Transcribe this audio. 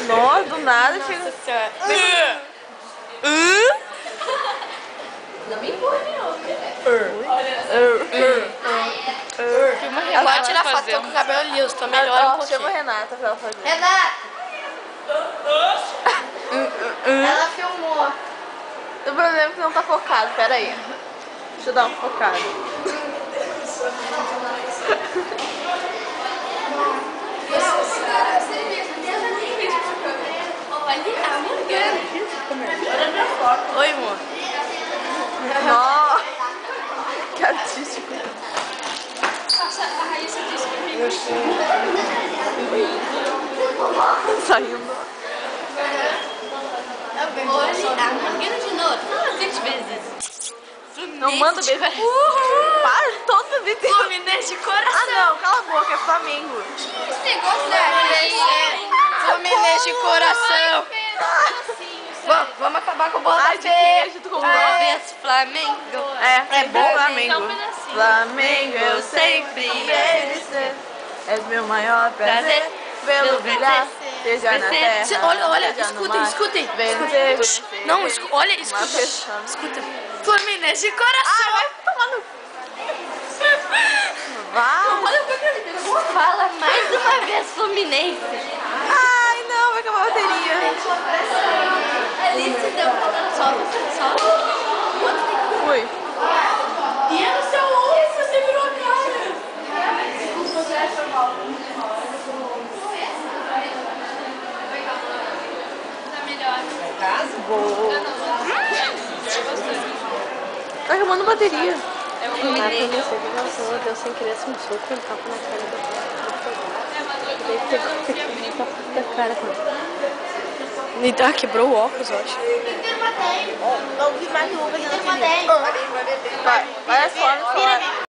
Nossa, do nada chega. Nossa senhora. Não me empurre, não. Pode tirar foto com o cabelo liso, tá melhor um pouquinho. Chama a Renata pra ela fazer. Renata! Ela filmou. O problema é que não tá focado, pera aí. Deixa eu dar uma focada. Oi, amor. Nossa, que artístico. Saindo. Hoje, a Morgana de novo. Fala 20 vezes. Não manda beijo. Para, todo vídeo. Fluminense de coração. Ah não, cala a boca, é Flamengo. Esse negócio é Fluminense de coração. Vamos acabar com o bolo Ai, da de feia. queijo, tu comprou? Vez Flamengo. É bom Flamengo. Flamengo. Flamengo, eu sempre merecer. És meu maior prazer. Vê-lo brilhar, seja na terra. Olha, seja no mar. escutem. Vencer, Não, vencer. olha, Uma escuta. fechando. Escuta. Fluminense de coração. Ai, vai tomar no... Vai. Olha o que ele pegou. Fala mais uma vez Fluminense. Ai, não, vai acabar a bateria. Ali você deu só. Fui. E é no seu olho, você virou a cara. Tá melhor. Boa. Tá acabando a bateria. Eu não sei que deu sem querer um soco e um tapa na cara do pegou da cara. quebrou o óculos, eu acho. Não vi mais uma. Vai, vai fora.